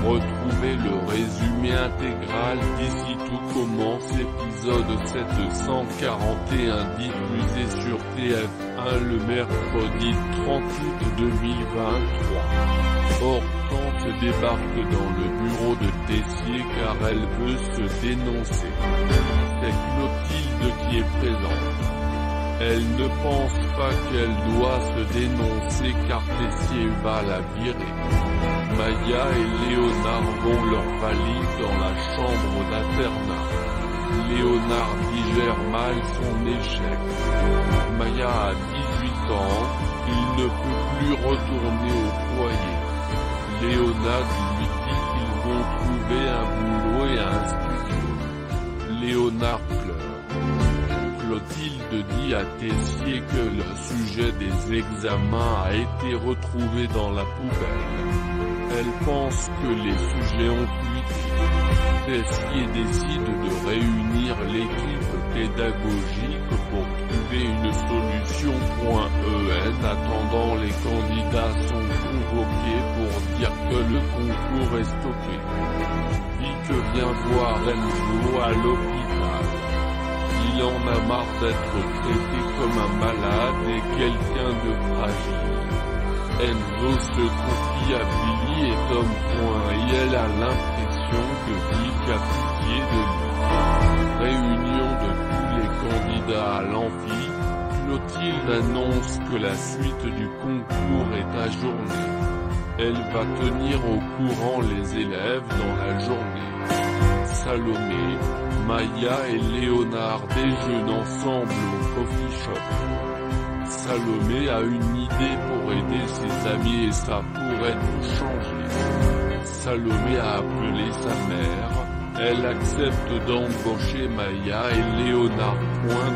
Retrouvez le résumé intégral d'ici tout commence épisode 741 diffusé sur TF1 le mercredi 30 août 2023. Hortense débarque dans le bureau de Tessier car elle veut se dénoncer. C'est Clotilde qui est présente. Elle ne pense pas qu'elle doit se dénoncer car Tessier va la virer. Maya et Léonard vont leur valise dans la chambre d'internat. Léonard digère mal son échec. Maya a 18 ans, il ne peut plus retourner au foyer. Léonard lui dit qu'ils vont trouver un boulot et un studio. Léonard pleure. Clotilde dit à Tessier que le sujet des examens a été retrouvé dans la poubelle. Elle pense que les sujets ont fuité. Tessier décide de réunir l'équipe pédagogique pour trouver une solution. En attendant, les candidats sont convoqués pour dire que le concours est stoppé. Vic vient voir Enzo à l'hôpital. Il en a marre d'être traité comme un malade et quelqu'un de fragile. Enzo se confie à Billy et Tom. Et elle a l'impression que Vic a pitié de lui. Réunion de tous les candidats à l'amphi, Clotilde annonce que la suite du concours est ajournée. Elle va tenir au courant les élèves dans la journée. Salomé, Maya et Léonard déjeunent ensemble au coffee shop. Salomé a une idée pour aider ses amis et ça pourrait tout changer. Salomé a appelé sa mère, elle accepte d'embaucher Maya et Léonard.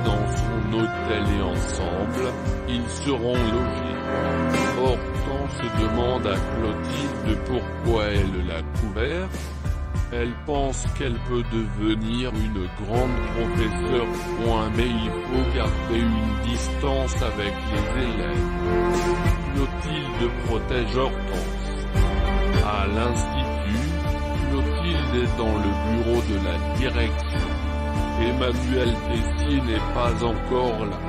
Dans son hôtel et ensemble, ils seront logés. Hortense demande à Clotilde pourquoi elle l'a couvert. Elle pense qu'elle peut devenir une grande professeure. Mais il faut garder une distance avec les élèves. Clotilde protège Hortense. À l'institut, Clotilde est dans le bureau de la direction. Emmanuel Tessier n'est pas encore là.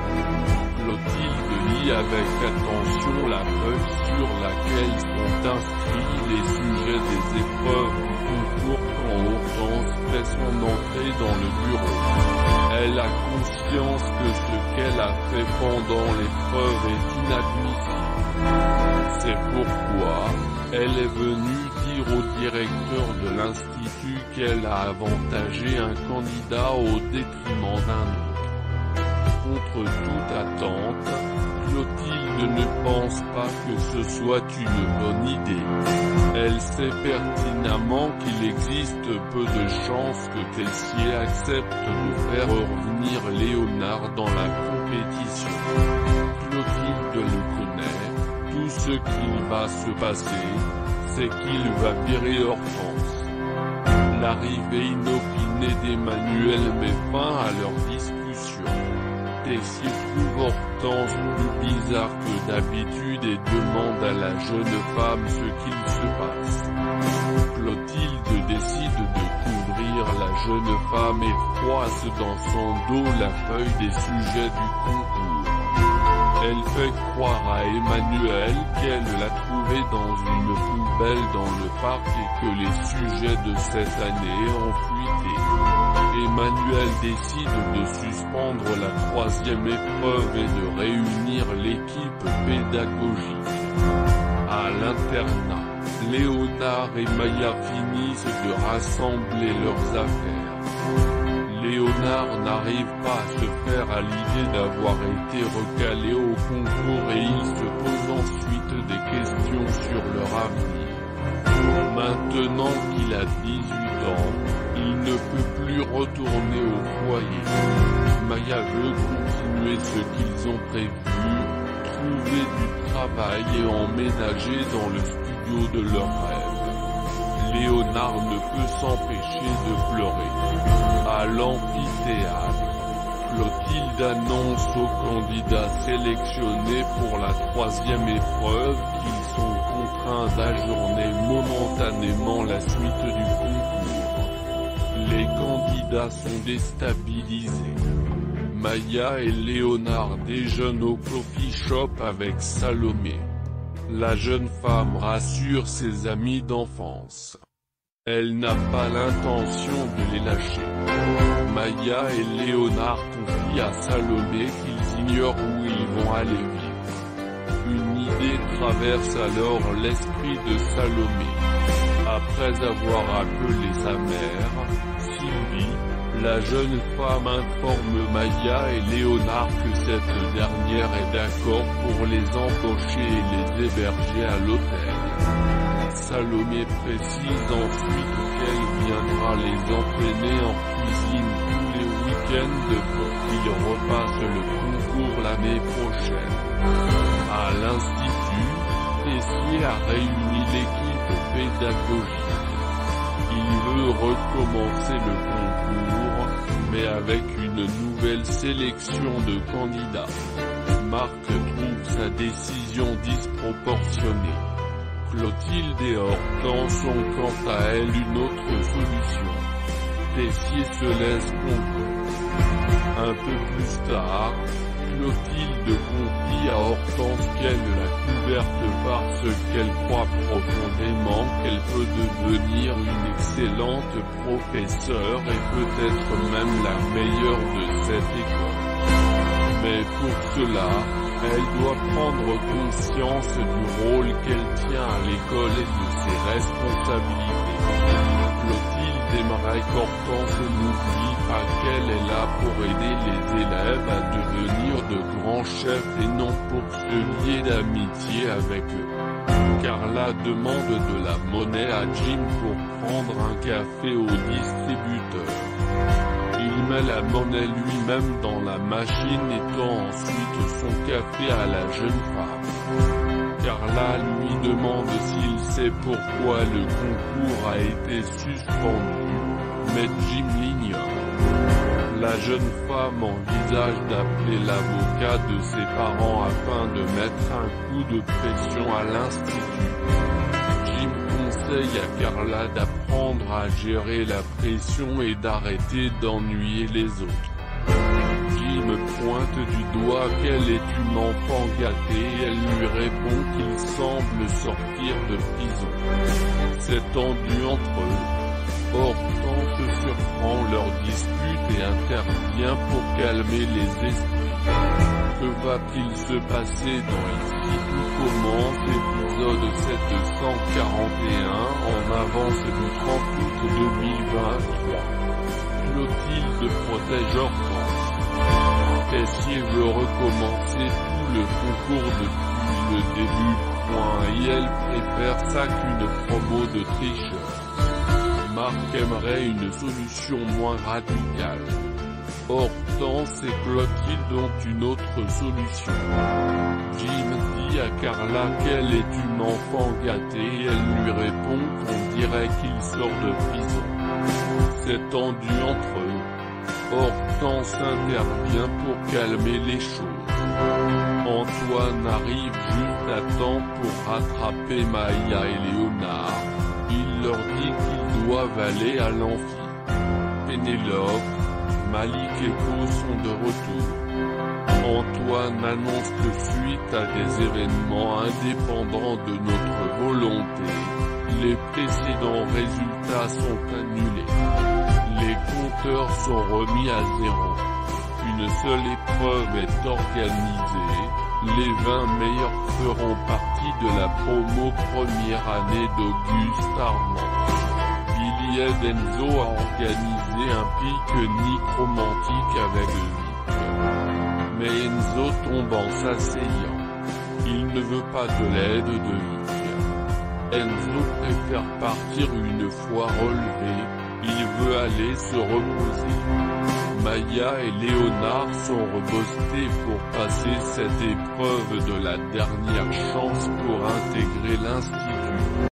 Clotilde lit avec attention la feuille sur laquelle sont inscrits les sujets des épreuves du concours quand Hortense fait son entrée dans le bureau. Elle a conscience que ce qu'elle a fait pendant l'épreuve est inadmissible. C'est pourquoi elle est venue dire au directeur de l'institut qu'elle a avantagé un candidat au détriment d'un autre. Contre toute attente, Clotilde ne pense pas que ce soit une bonne idée. Elle sait pertinemment qu'il existe peu de chances que Tessier accepte de faire revenir Léonard dans la compétition. Clotilde le connaît, tout ce qu'il va se passer, c'est qu'il va virer Hortense. L'arrivée inopinée d'Emmanuel met fin à leur discussion. Tessier trouve Hortense plus bizarre que d'habitude et demande à la jeune femme ce qu'il se passe. Clotilde décide de couvrir la jeune femme et froisse dans son dos la feuille des sujets du concours. Elle fait croire à Emmanuel qu'elle l'a trouvé dans une poubelle dans le parc et que les sujets de cette année ont fuité. Emmanuel décide de suspendre la troisième épreuve et de réunir l'équipe pédagogique. À l'internat, Léonard et Maya finissent de rassembler leurs affaires. Léonard n'arrive pas à se faire à l'idée d'avoir été recalé au concours et il se pose ensuite des questions sur leur avenir. Maintenant qu'il a 18 ans, il ne peut plus retourner au foyer. Maya veut continuer ce qu'ils ont prévu, trouver du travail et emménager dans le studio de leurs rêves. Léonard ne peut s'empêcher de pleurer. À l'amphithéâtre, Clotilde annonce aux candidats sélectionnés pour la troisième épreuve qu'ils sont contraints afin d'ajourner momentanément la suite du concours. Les candidats sont déstabilisés. Maya et Léonard déjeunent au coffee shop avec Salomé. La jeune femme rassure ses amis d'enfance. Elle n'a pas l'intention de les lâcher. Maya et Léonard confient à Salomé qu'ils ignorent où ils vont aller vivre. Une idée traverse alors l'esprit de Salomé. Après avoir appelé sa mère, Sylvie, la jeune femme informe Maya et Léonard que cette dernière est d'accord pour les embaucher et les héberger à l'hôtel. Salomé précise ensuite qu'elle viendra les entraîner en cuisine tous les week-ends pour qu'ils repassent le concours l'année prochaine. À l'Institut, Tessier a réuni l'équipe pédagogique. Il veut recommencer le concours, mais avec une nouvelle sélection de candidats. Marc trouve sa décision disproportionnée. Clotilde et Hortense ont quant à elles une autre solution. Tessier se laisse convaincre. Un peu plus tard, Clotilde confie à Hortense qu'elle l'a couverte parce qu'elle croit profondément qu'elle peut devenir une excellente professeure et peut-être même la meilleure de cette école. Mais pour cela, elle doit prendre conscience du rôle qu'elle tient à l'école et de ses responsabilités. Clotilde aimerait qu'Hortense n'oublie pas qu'elle est là pour aider les élèves à devenir de grands chefs et non pour se lier d'amitié avec eux. Carla demande de la monnaie à Jim pour prendre un café au distributeur. Il met la monnaie lui-même dans la machine et tend ensuite son café à la jeune femme. Carla lui demande s'il sait pourquoi le concours a été suspendu, mais Jim l'ignore. La jeune femme envisage d'appeler l'avocat de ses parents afin de mettre un coup de pression à l'institut. Jim conseille à Carla d'apprendre à gérer la pression et d'arrêter d'ennuyer les autres. Jim pointe du doigt qu'elle est une enfant gâtée et elle lui répond qu'il semble sortir de prison. C'est tendu entre eux. Hortense surprend leur dispute et intervient pour calmer les esprits. Que va-t-il se passer dans Ici tout commence, épisode 741 en avance du 30 août 2023. Clotilde protège Hortense. Tessier veut recommencer tout le concours depuis le début, et elle préfère ça qu'une promo de tricheur. Marc aimerait une solution moins radicale. Hortense et Clotilde ont une autre solution. Jim dit à Carla qu'elle est une enfant gâtée et elle lui répond qu'on dirait qu'il sort de prison. C'est tendu entre eux. Hortense intervient pour calmer les choses. Antoine arrive juste à temps pour rattraper Maya et Léonard. Il leur dit qu'ils doivent aller à l'amphi. Pénélope, Malik et Co sont de retour. Antoine annonce que suite à des événements indépendants de notre volonté, les précédents résultats sont annulés. Les compteurs sont remis à zéro. Une seule épreuve est organisée. Les 20 meilleurs feront partie de la promo première année d'Auguste Armand. Billy et Enzo a organisé un pique-nique romantique avec Vic. Mais Enzo tombe en s'asseyant. Il ne veut pas de l'aide de Vic. Enzo préfère partir une fois relevé. Il veut aller se reposer. Maya et Léonard sont rebostés pour passer cette épreuve de la dernière chance pour intégrer l'institut.